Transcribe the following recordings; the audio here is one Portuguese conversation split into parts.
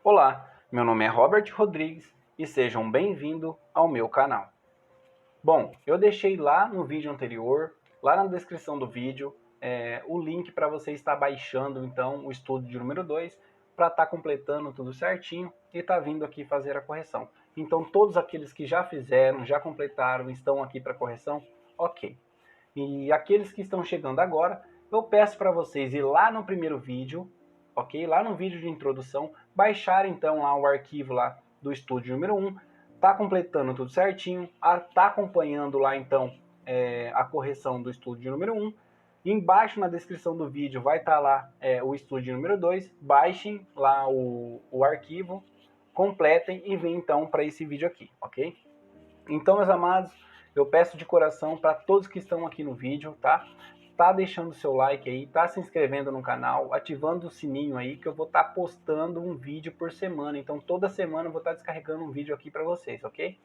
Olá, meu nome é Robert Rodrigues e sejam bem-vindos ao meu canal. Bom, eu deixei lá no vídeo anterior, lá na descrição do vídeo, o link para você estar baixando então o estudo de número 2 para estar completando tudo certinho e estar vindo aqui fazer a correção. Então todos aqueles que já fizeram, já completaram, estão aqui para correção, ok. E aqueles que estão chegando agora, eu peço para vocês ir lá no primeiro vídeo, ok? Lá no vídeo de introdução, baixar então lá o arquivo lá do estúdio número 1, tá completando tudo certinho, tá acompanhando lá então a correção do estúdio número 1. Embaixo na descrição do vídeo vai estar lá o estúdio número 2, baixem lá o arquivo, completem e vem então para esse vídeo aqui, ok? Então, meus amados, eu peço de coração para todos que estão aqui no vídeo, tá? Tá deixando o seu like aí, tá se inscrevendo no canal, ativando o sininho aí, que eu vou estar postando um vídeo por semana. Então, toda semana eu vou estar descarregando um vídeo aqui para vocês, ok?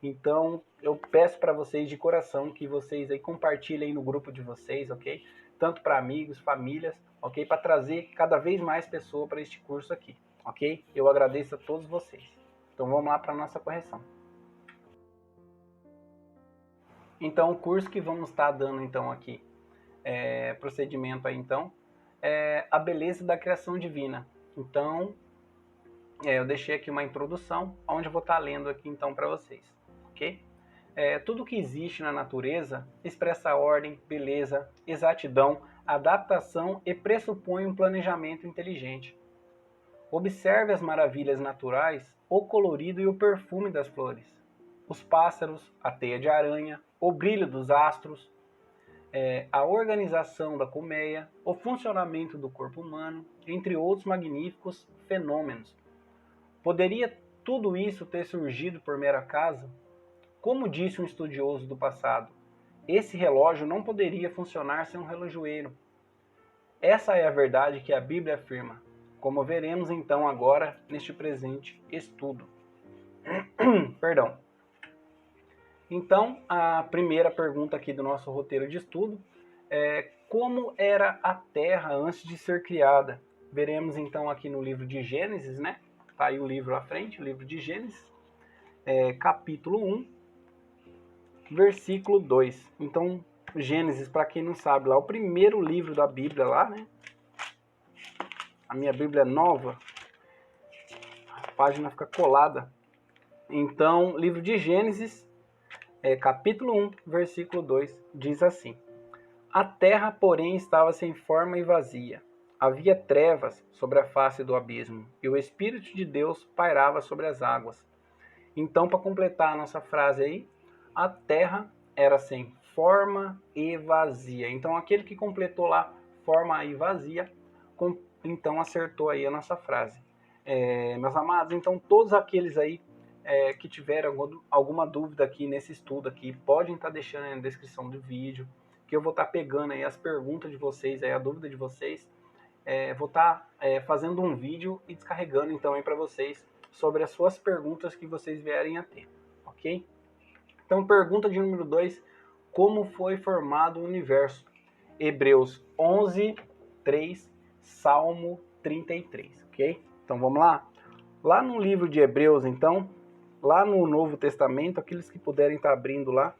Então, eu peço para vocês de coração que vocês aí compartilhem aí no grupo de vocês, ok? Tanto para amigos, famílias, ok? Para trazer cada vez mais pessoas para este curso aqui, ok? Eu agradeço a todos vocês. Então, vamos lá para a nossa correção. Então, o curso que vamos estar dando então aqui, procedimento aí então, é a beleza da criação divina. Então, eu deixei aqui uma introdução, onde eu vou estar lendo aqui então para vocês, ok? Tudo que existe na natureza expressa ordem, beleza, exatidão, adaptação e pressupõe um planejamento inteligente. Observe as maravilhas naturais, o colorido e o perfume das flores, os pássaros, a teia de aranha, o brilho dos astros, a organização da colmeia, o funcionamento do corpo humano, entre outros magníficos fenômenos. Poderia tudo isso ter surgido por mero acaso? Como disse um estudioso do passado, esse relógio não poderia funcionar sem um relojoeiro. Essa é a verdade que a Bíblia afirma, como veremos então agora neste presente estudo. Perdão. Então, a primeira pergunta aqui do nosso roteiro de estudo é como era a Terra antes de ser criada? Veremos então aqui no livro de Gênesis, né? Tá aí o livro à frente, o livro de Gênesis, capítulo 1, versículo 2. Então, Gênesis, para quem não sabe, lá o primeiro livro da Bíblia lá, né? A minha Bíblia é nova, a página fica colada. Então, livro de Gênesis, capítulo 1, versículo 2, diz assim: A terra, porém, estava sem forma e vazia. Havia trevas sobre a face do abismo, e o Espírito de Deus pairava sobre as águas. Então, para completar a nossa frase aí, a terra era sem forma e vazia. Então, aquele que completou lá forma e vazia, então acertou aí a nossa frase. Meus amados, então todos aqueles aí que tiveram alguma dúvida aqui nesse estudo aqui, podem estar deixando aí na descrição do vídeo, que eu vou estar pegando aí as perguntas de vocês, aí a dúvida de vocês, vou estar fazendo um vídeo e descarregando então aí para vocês sobre as suas perguntas que vocês vierem a ter, ok? Então, pergunta de número 2, como foi formado o universo? Hebreus 11, 3, Salmo 33, ok? Então, vamos lá? Lá no livro de Hebreus, então, lá no Novo Testamento, aqueles que puderem estar abrindo lá,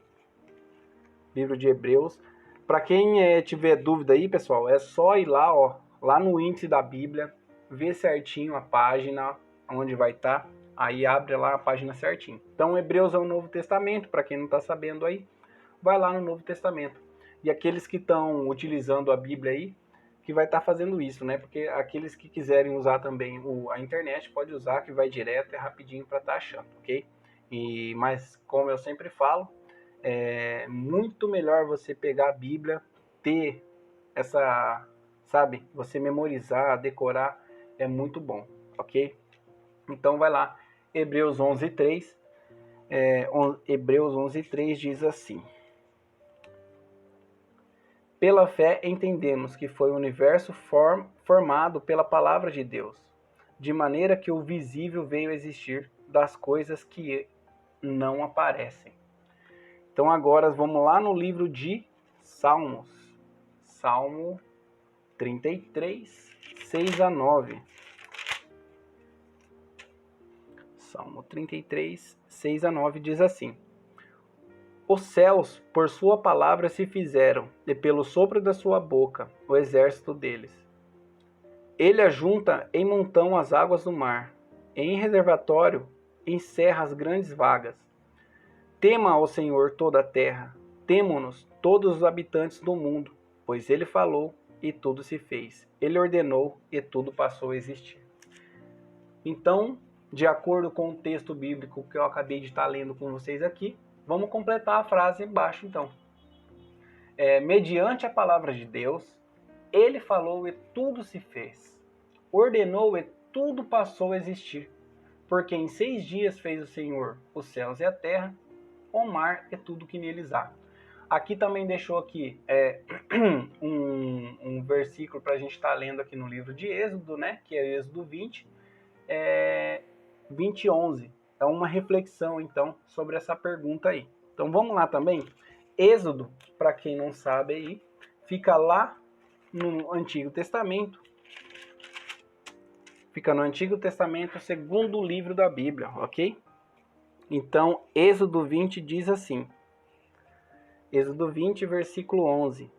livro de Hebreus. Para quem tiver dúvida aí, pessoal, é só ir lá, ó, lá no índice da Bíblia, ver certinho a página onde vai estar, aí abre lá a página certinho. Então, Hebreus é o Novo Testamento, para quem não está sabendo aí, vai lá no Novo Testamento. E aqueles que estão utilizando a Bíblia aí, que vai estar fazendo isso, né? Porque aqueles que quiserem usar também a internet, pode usar, que vai direto, é rapidinho para estar achando, ok? Mas, como eu sempre falo, é muito melhor você pegar a Bíblia, ter essa, sabe, você memorizar, decorar, é muito bom, ok? Então vai lá, Hebreus 11:3, Hebreus 11:3 diz assim: Pela fé entendemos que foi o universo formado pela palavra de Deus, de maneira que o visível veio a existir das coisas que não aparecem. Então agora vamos lá no livro de Salmos, Salmo 33, 6 a 9. Salmo 33, 6 a 9 diz assim: Os céus por sua palavra se fizeram, e pelo sopro da sua boca, o exército deles. Ele ajunta em montão as águas do mar, em reservatório encerra as grandes vagas. Tema ao Senhor toda a terra, temam-nos todos os habitantes do mundo, pois ele falou e tudo se fez. Ele ordenou e tudo passou a existir. Então, de acordo com o texto bíblico que eu acabei de estar lendo com vocês aqui, vamos completar a frase embaixo então. Mediante a palavra de Deus, ele falou e tudo se fez. Ordenou e tudo passou a existir. Porque em 6 dias fez o Senhor os céus e a terra, o mar e tudo que neles há. Aqui também deixou aqui um versículo para a gente estar lendo aqui no livro de Êxodo, né? Que é Êxodo 20, 20 e 11. É uma reflexão, então, sobre essa pergunta aí. Então, vamos lá também. Êxodo, para quem não sabe aí, fica lá no Antigo Testamento. Fica no Antigo Testamento, segundo livro da Bíblia, ok? Então, Êxodo 20 diz assim. Êxodo 20, versículo 11.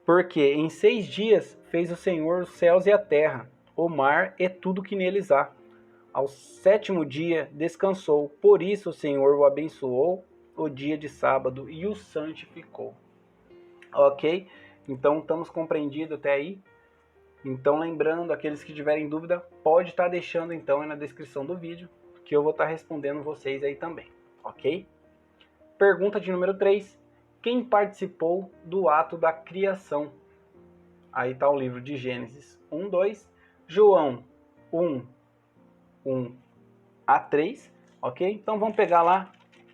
Porque em 6 dias fez o Senhor os céus e a terra, o mar e tudo que neles há. Ao 7º dia descansou, por isso o Senhor o abençoou o dia de sábado e o santificou. Ok? Então estamos compreendidos até aí? Então lembrando, aqueles que tiverem dúvida, pode estar deixando então aí na descrição do vídeo, que eu vou estar respondendo vocês aí também. Ok? Pergunta de número 3. Quem participou do ato da criação? Aí está o livro de Gênesis 1, 2, João 1, 1 a 3, ok? Então vamos pegar lá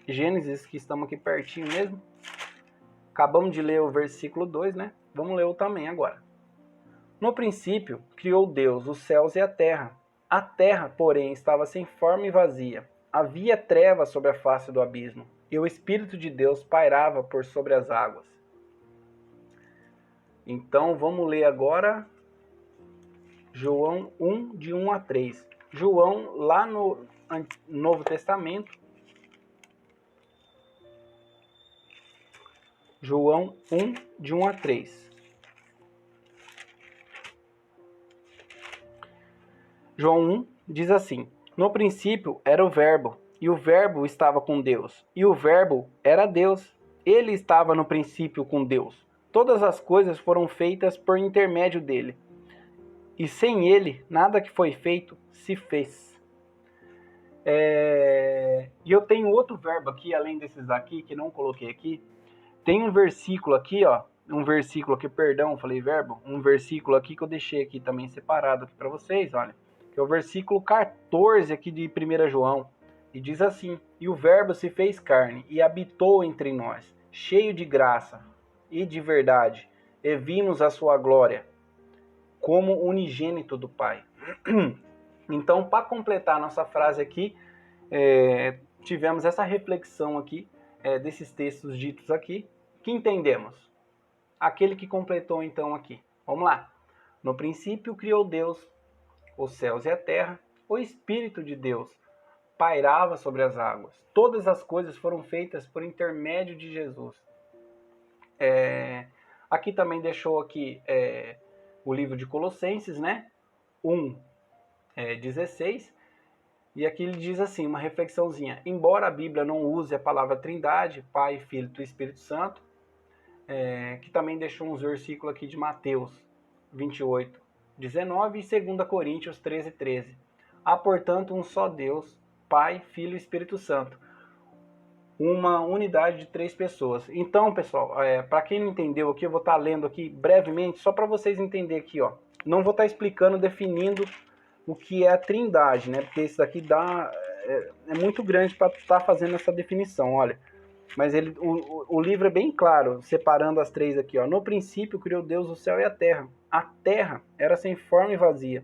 Gênesis, que estamos aqui pertinho mesmo. Acabamos de ler o versículo 2, né? Vamos ler o também agora. No princípio, criou Deus os céus e a terra. A terra, porém, estava sem forma e vazia. Havia trevas sobre a face do abismo, e o Espírito de Deus pairava por sobre as águas. Então, vamos ler agora João 1, de 1 a 3. João, lá no Novo Testamento, João 1, de 1 a 3. João 1 diz assim: No princípio era o Verbo, e o Verbo estava com Deus, e o Verbo era Deus. Ele estava no princípio com Deus. Todas as coisas foram feitas por intermédio dele, e sem ele nada que foi feito se fez. E eu tenho outro verbo aqui, além desses daqui, que não coloquei aqui. Tem um versículo aqui, ó. Um versículo aqui, perdão, falei verbo. Um versículo aqui que eu deixei aqui também separado aqui para vocês, olha. Que é o versículo 14 aqui de 1 João. E diz assim: E o verbo se fez carne e habitou entre nós, cheio de graça e de verdade, e vimos a sua glória, como unigênito do Pai. Então, para completar a nossa frase aqui, tivemos essa reflexão aqui, desses textos ditos aqui, que entendemos. Aquele que completou então aqui. Vamos lá. No princípio criou Deus os céus e a terra, o Espírito de Deus pairava sobre as águas. Todas as coisas foram feitas por intermédio de Jesus. Aqui também deixou aqui o livro de Colossenses, né? 1, 16. E aqui ele diz assim, uma reflexãozinha. Embora a Bíblia não use a palavra Trindade, Pai, Filho e Espírito Santo, que também deixou uns versículos aqui de Mateus 28, 19 e 2 Coríntios 13, 13. Há, portanto, um só Deus, Pai, Filho e Espírito Santo. Uma unidade de 3 pessoas. Então, pessoal, para quem não entendeu aqui, eu vou estar lendo aqui brevemente, só para vocês entenderem aqui, ó. Não vou estar explicando, definindo o que é a Trindade, né? Porque isso daqui é muito grande para estar fazendo essa definição, olha. Mas o livro é bem claro, separando as 3 aqui, ó. No princípio criou Deus o céu e a terra. A terra era sem forma e vazia.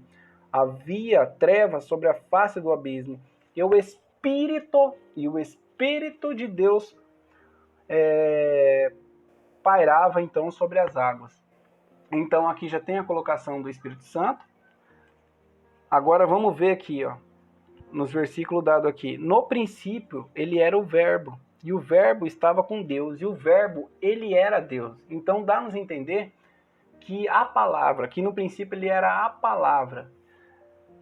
Havia trevas sobre a face do abismo. E o Espírito de Deus pairava então sobre as águas. Então aqui já tem a colocação do Espírito Santo. Agora vamos ver aqui, ó, nos versículos dados aqui. No princípio, ele era o verbo, e o verbo estava com Deus, e o verbo, ele era Deus. Então dá-nos a entender que a palavra, que no princípio ele era a palavra.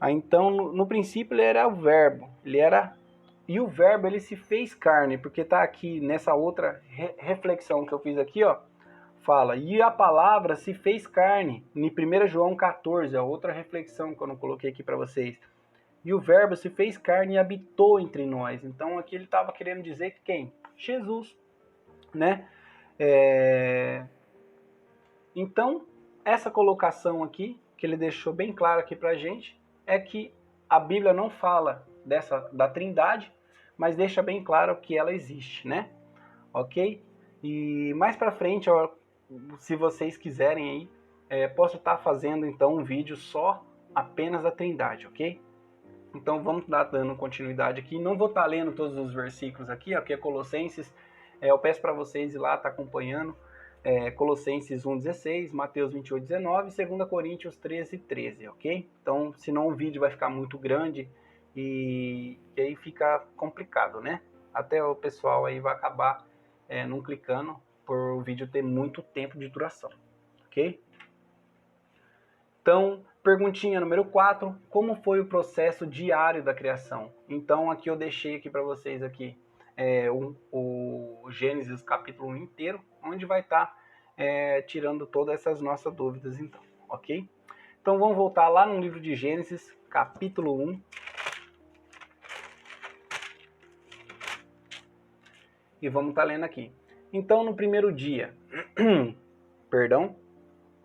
Então no princípio ele era o verbo, e o verbo ele se fez carne, porque está aqui nessa outra reflexão que eu fiz aqui, ó, fala, e a palavra se fez carne, em 1 João 14, a outra reflexão que eu não coloquei aqui para vocês. E o verbo se fez carne e habitou entre nós. Então aqui ele estava querendo dizer que quem? Jesus, né? Então, essa colocação aqui, que ele deixou bem claro aqui pra gente, é que a Bíblia não fala da Trindade, mas deixa bem claro que ela existe, né? Ok? E mais pra frente, ó, se vocês quiserem aí, posso estar fazendo então um vídeo só apenas da Trindade, ok? Então vamos dando continuidade aqui. Não vou estar lendo todos os versículos aqui, ó, porque é Colossenses. Eu peço para vocês ir lá, estar acompanhando. Colossenses 1,16, Mateus 28,19 e 2 Coríntios 13,13, ok? Então, senão o vídeo vai ficar muito grande e aí fica complicado, né? Até o pessoal aí vai acabar não clicando por o vídeo ter muito tempo de duração, ok? Então, perguntinha número 4, como foi o processo diário da criação? Então, aqui eu deixei aqui para vocês aqui o Gênesis capítulo 1 inteiro, onde vai estar tirando todas essas nossas dúvidas, então, ok? Então, vamos voltar lá no livro de Gênesis, capítulo 1. E vamos estar lendo aqui. Então, no primeiro dia, perdão,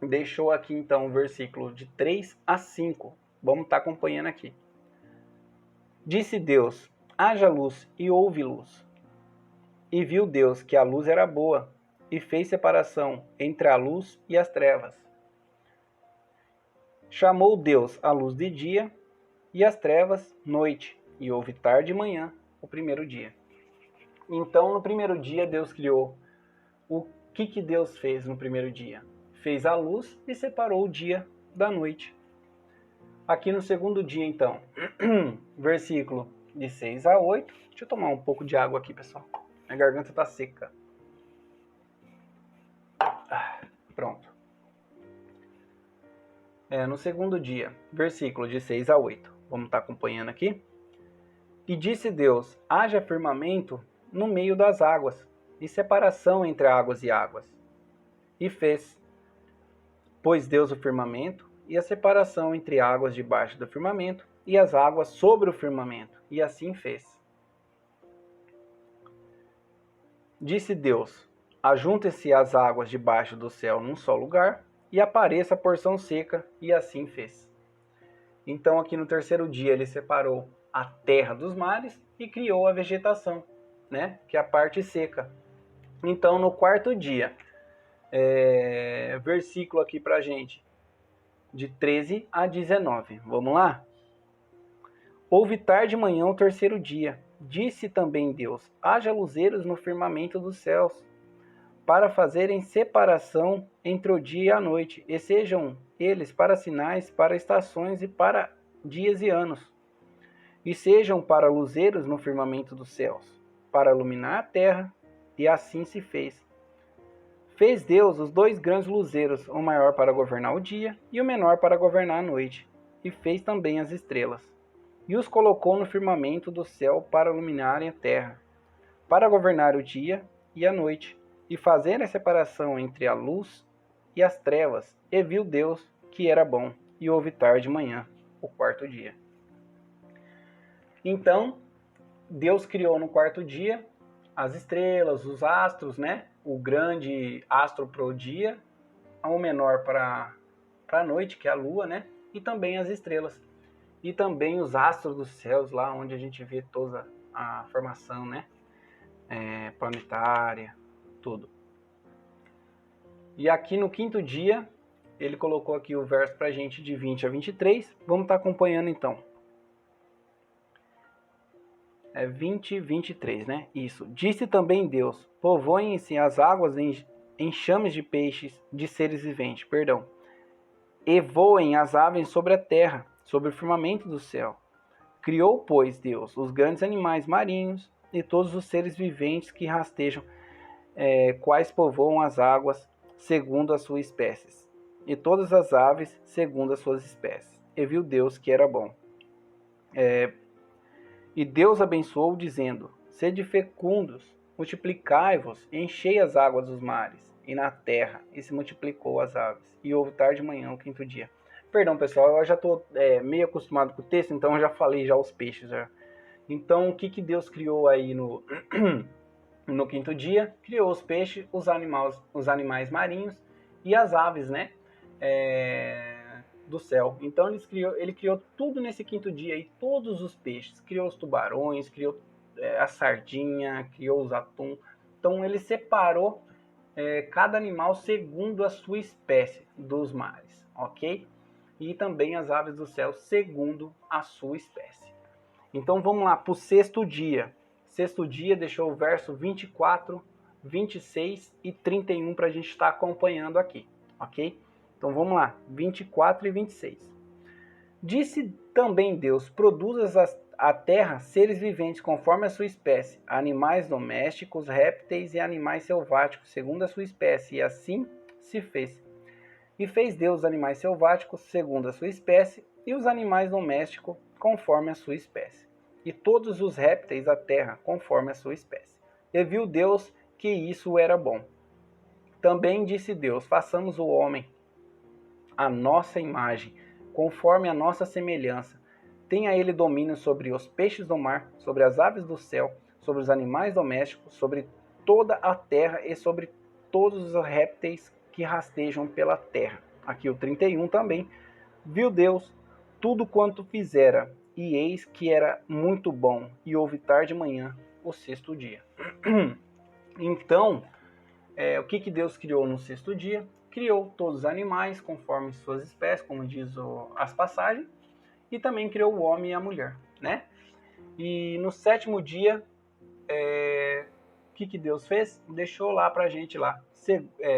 deixou aqui então o versículo de 3 a 5. Vamos estar acompanhando aqui. Disse Deus, haja luz e houve luz. E viu Deus que a luz era boa, e fez separação entre a luz e as trevas. Chamou Deus a luz de dia, e as trevas noite, e houve tarde e manhã, o primeiro dia. Então, no primeiro dia, Deus criou. O que Deus fez no primeiro dia? Fez a luz e separou o dia da noite. Aqui no segundo dia, então, versículo de 6 a 8. Deixa eu tomar um pouco de água aqui, pessoal. Minha garganta está seca. Pronto. No segundo dia, versículo de 6 a 8. Vamos estar acompanhando aqui. E disse Deus, haja firmamento no meio das águas, e separação entre águas e águas. E fez. Pôs Deus o firmamento, e a separação entre águas debaixo do firmamento, e as águas sobre o firmamento. E assim fez. Disse Deus, ajunte-se as águas debaixo do céu num só lugar, e apareça a porção seca, e assim fez. Então aqui no terceiro dia ele separou a terra dos mares e criou a vegetação, né, que é a parte seca. Então no quarto dia, versículo aqui pra gente, de 13 a 19, vamos lá? Houve tarde e manhã o terceiro dia, disse também Deus, haja luzeiros no firmamento dos céus, para fazerem separação entre o dia e a noite, e sejam eles para sinais, para estações e para dias e anos. E sejam para luzeiros no firmamento dos céus, para iluminar a terra, e assim se fez. Fez Deus os dois grandes luzeiros, o maior para governar o dia e o menor para governar a noite, e fez também as estrelas. E os colocou no firmamento do céu para iluminarem a terra, para governar o dia e a noite, e fazer a separação entre a luz e as trevas. E viu Deus que era bom, e houve tarde e manhã, o quarto dia. Então, Deus criou no quarto dia as estrelas, os astros, né? O grande astro para o dia, o menor para a noite, que é a lua, né? E também as estrelas. E também os astros dos céus, lá onde a gente vê toda a formação, né? Planetária, tudo. E aqui no quinto dia, ele colocou aqui o verso para a gente de 20 a 23. Vamos estar acompanhando então. 20 e 23, né? Isso. Disse também Deus, povoem-se as águas em chames de peixes, de seres viventes, e voem as aves sobre a terra, sobre o firmamento do céu. Criou, pois, Deus os grandes animais marinhos e todos os seres viventes que rastejam, quais povoam as águas, segundo as suas espécies, e todas as aves, segundo as suas espécies. E viu Deus que era bom. E Deus abençoou, dizendo: Sede fecundos, multiplicai-vos, enchei as águas dos mares, e na terra, e se multiplicou as aves. E houve tarde de manhã, o quinto dia. Perdão, pessoal, eu já estou meio acostumado com o texto, então eu já falei já os peixes. Já. Então, o que Deus criou aí no quinto dia? Criou os peixes, os animais marinhos e as aves, né? Do céu. Então ele criou tudo nesse quinto dia, e todos os peixes. Criou os tubarões, criou a sardinha, criou os atum. Então ele separou cada animal segundo a sua espécie dos mares, ok? E também as aves do céu segundo a sua espécie. Então vamos lá para o sexto dia. Sexto dia deixou o verso 24, 26 e 31 para a gente estar acompanhando aqui, ok? Então vamos lá, 24 e 26. Disse também Deus: produza a terra seres viventes conforme a sua espécie, animais domésticos, répteis e animais selváticos, segundo a sua espécie, e assim se fez. E fez Deus os animais selváticos segundo a sua espécie, e os animais domésticos conforme a sua espécie, e todos os répteis da terra conforme a sua espécie. E viu Deus que isso era bom. Também disse Deus: façamos o homem a nossa imagem, conforme a nossa semelhança. Tenha ele domínio sobre os peixes do mar, sobre as aves do céu, sobre os animais domésticos, sobre toda a terra e sobre todos os répteis que rastejam pela terra. Aqui o 31 também. Viu Deus tudo quanto fizera, e eis que era muito bom, e houve tarde e manhã, o sexto dia. Então, o que Deus criou no sexto dia? Criou todos os animais conforme suas espécies, como diz as passagens, e também criou o homem e a mulher, né? E no sétimo dia, o que Deus fez? Deixou lá pra gente lá,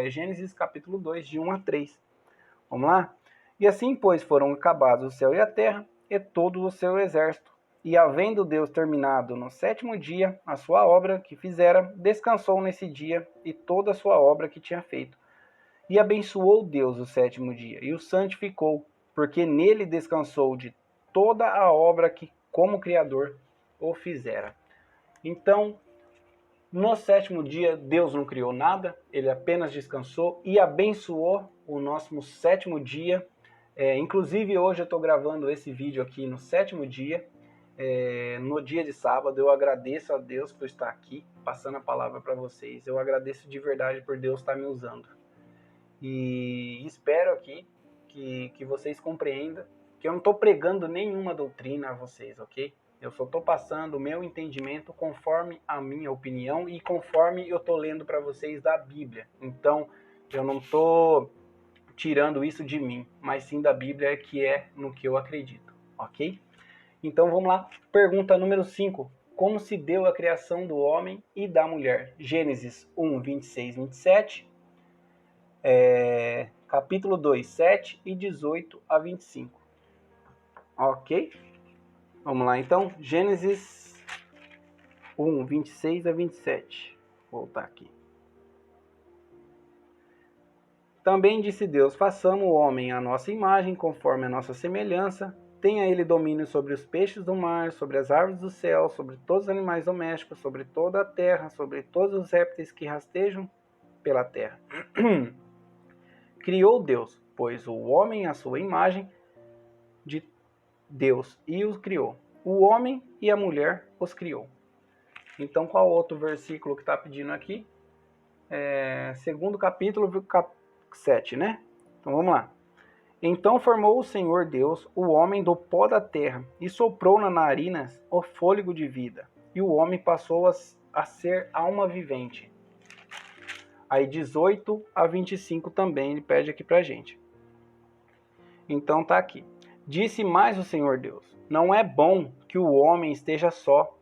Gênesis capítulo 2, de 1 a 3. Vamos lá? E assim, pois, foram acabados o céu e a terra, e todo o seu exército. E havendo Deus terminado no sétimo dia a sua obra que fizera, descansou nesse dia e toda a sua obra que tinha feito. E abençoou Deus o sétimo dia, e o santificou, porque nele descansou de toda a obra que, como Criador, o fizera. Então, no sétimo dia, Deus não criou nada, ele apenas descansou e abençoou o nosso sétimo dia. Inclusive, hoje eu estou gravando esse vídeo aqui no sétimo dia, no dia de sábado. Eu agradeço a Deus por estar aqui, passando a palavra para vocês. Eu agradeço de verdade por Deus estar me usando. E espero aqui que vocês compreendam que eu não estou pregando nenhuma doutrina a vocês, ok? Eu só estou passando o meu entendimento conforme a minha opinião e conforme eu estou lendo para vocês da Bíblia. Então, eu não estou tirando isso de mim, mas sim da Bíblia, que é no que eu acredito, ok? Então, vamos lá. Pergunta número 5. Como se deu a criação do homem e da mulher? Gênesis 1, 26, 27. Capítulo 2, 7 e 18 a 25. Ok? Vamos lá então. Gênesis 1, 26 a 27. Vou voltar aqui. Também disse Deus: façamos o homem à nossa imagem, conforme a nossa semelhança. Tenha ele domínio sobre os peixes do mar, sobre as árvores do céu, sobre todos os animais domésticos, sobre toda a terra, sobre todos os répteis que rastejam pela terra. Criou Deus, pois o homem à sua imagem de Deus, e os criou. O homem e a mulher os criou. Então, qual outro versículo que está pedindo aqui? Segundo capítulo, 7, né? Então, vamos lá. Então formou o Senhor Deus o homem do pó da terra, e soprou nas narinas o fôlego de vida, e o homem passou a ser alma vivente. Aí 18 a 25 também ele pede aqui pra gente. Então tá aqui. Disse mais o Senhor Deus: não é bom que o homem esteja só.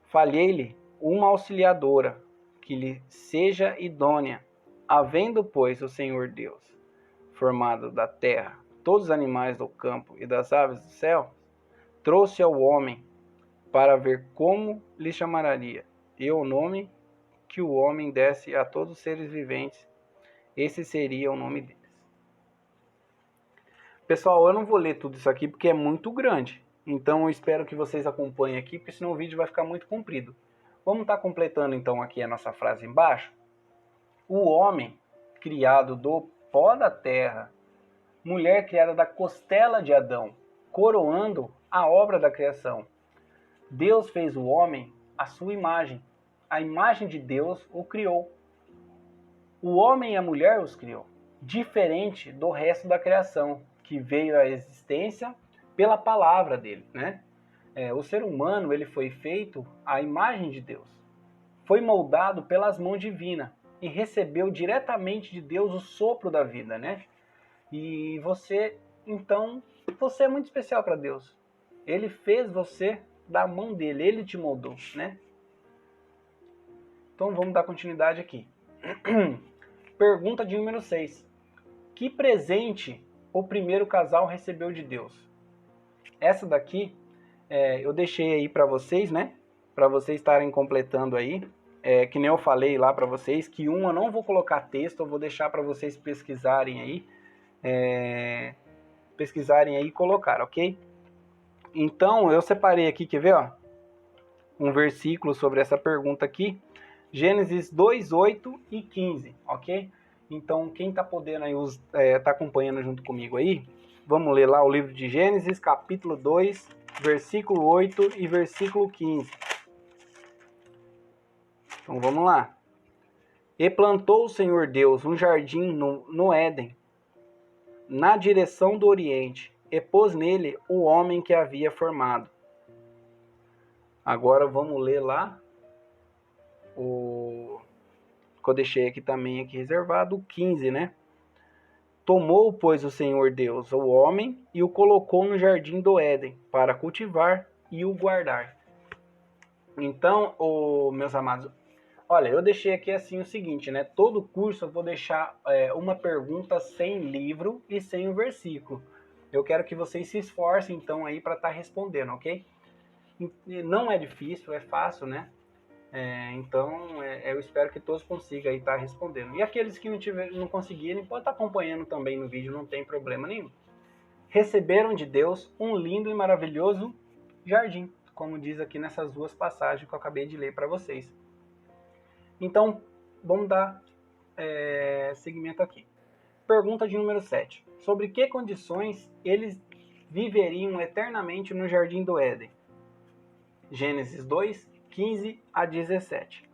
Falhei-lhe uma auxiliadora, que lhe seja idônea. Havendo, pois, o Senhor Deus formado da terra todos os animais do campo e das aves do céu, trouxe ao homem para ver como lhe chamaria, e o nome que o homem desse a todos os seres viventes, esse seria o nome deles. Pessoal, eu não vou ler tudo isso aqui porque é muito grande, então eu espero que vocês acompanhem aqui, porque senão o vídeo vai ficar muito comprido. Vamos estar completando então aqui a nossa frase embaixo. O homem criado do pó da terra, mulher criada da costela de Adão, coroando a obra da criação. Deus fez o homem à sua imagem. A imagem de Deus o criou. O homem e a mulher os criou, diferente do resto da criação, que veio à existência pela palavra dele, né? O ser humano ele foi feito à imagem de Deus. Foi moldado pelas mãos divinas e recebeu diretamente de Deus o sopro da vida, né? E você, então, você é muito especial para Deus. Ele fez você da mão dele, ele te moldou, né? Então vamos dar continuidade aqui. Pergunta de número 6. Que presente o primeiro casal recebeu de Deus? Essa daqui eu deixei aí para vocês, né? Para vocês estarem completando aí. Que nem eu falei lá para vocês, que eu não vou colocar texto, eu vou deixar para vocês pesquisarem aí. Pesquisarem aí e colocar, ok? Então, eu separei aqui, quer ver, ó? Um versículo sobre essa pergunta aqui. Gênesis 2, 8 e 15, ok? Então, quem tá podendo aí, tá acompanhando junto comigo aí, vamos ler lá o livro de Gênesis, capítulo 2, versículo 8 e versículo 15. Então, vamos lá. E plantou o Senhor Deus um jardim no Éden, na direção do Oriente, e pôs nele o homem que havia formado. Agora vamos ler lá o que eu deixei aqui também aqui reservado, o 15, né? Tomou, pois, o Senhor Deus o homem e o colocou no jardim do Éden para cultivar e o guardar. Então, meus amados, olha, eu deixei aqui assim o seguinte, né? Todo curso eu vou deixar uma pergunta sem livro e sem o versículo. Eu quero que vocês se esforcem então aí para estar respondendo, ok? Não é difícil, é fácil, né? Então, eu espero que todos consigam aí estar respondendo. E aqueles que não conseguirem, pode estar acompanhando também no vídeo, não tem problema nenhum. Receberam de Deus um lindo e maravilhoso jardim, como diz aqui nessas duas passagens que eu acabei de ler para vocês. Então, vamos dar seguimento aqui. Pergunta de número 7. Sobre que condições eles viveriam eternamente no jardim do Éden? Gênesis 2, 15 a 17.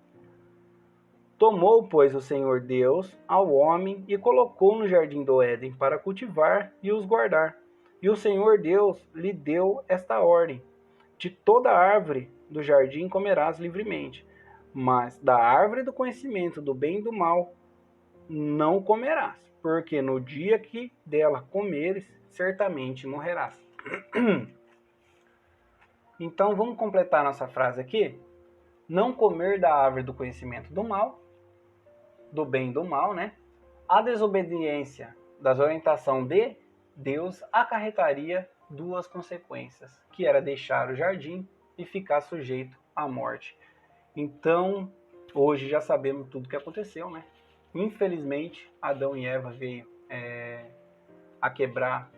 Tomou, pois, o Senhor Deus ao homem e colocou no jardim do Éden para cultivar e os guardar. E o Senhor Deus lhe deu esta ordem: de toda árvore do jardim comerás livremente, mas da árvore do conhecimento do bem e do mal não comerás, porque no dia que dela comeres, certamente morrerás. Então vamos completar nossa frase aqui. Não comer da árvore do conhecimento do mal, do bem e do mal, né? A desobediência das orientações de Deus acarretaria duas consequências, que era deixar o jardim e ficar sujeito à morte. Então, hoje já sabemos tudo o que aconteceu, né? Infelizmente, Adão e Eva veio a quebrar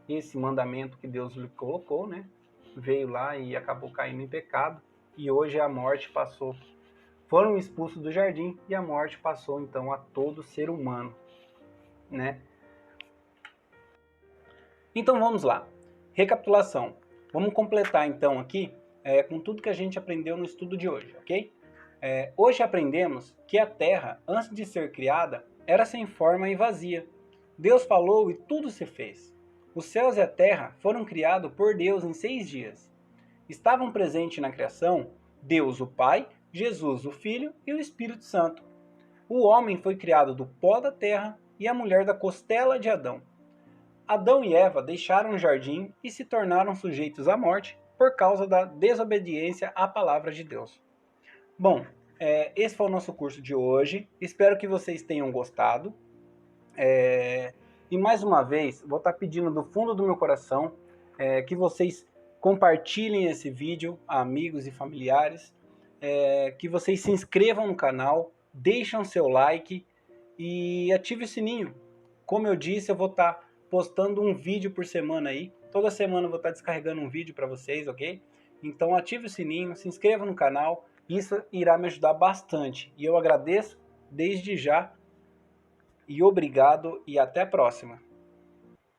esse mandamento que Deus lhe colocou, né? Veio lá e acabou caindo em pecado. E hoje a morte passou. Foram expulsos do jardim e a morte passou então a todo ser humano, né? Então vamos lá. Recapitulação. Vamos completar então aqui com tudo que a gente aprendeu no estudo de hoje, ok? Hoje aprendemos que a Terra, antes de ser criada, era sem forma e vazia. Deus falou e tudo se fez. Os céus e a terra foram criados por Deus em 6 dias. Estavam presentes na criação Deus o Pai, Jesus o Filho e o Espírito Santo. O homem foi criado do pó da terra e a mulher da costela de Adão. Adão e Eva deixaram o jardim e se tornaram sujeitos à morte por causa da desobediência à palavra de Deus. Bom, esse foi o nosso curso de hoje. Espero que vocês tenham gostado. E mais uma vez, vou estar pedindo do fundo do meu coração que vocês compartilhem esse vídeo a amigos e familiares, que vocês se inscrevam no canal, deixem o seu like e ative o sininho. Como eu disse, eu vou estar postando um vídeo por semana aí. Toda semana eu vou estar descarregando um vídeo para vocês, ok? Então ative o sininho, se inscreva no canal, isso irá me ajudar bastante. E eu agradeço desde já, e obrigado, e até a próxima.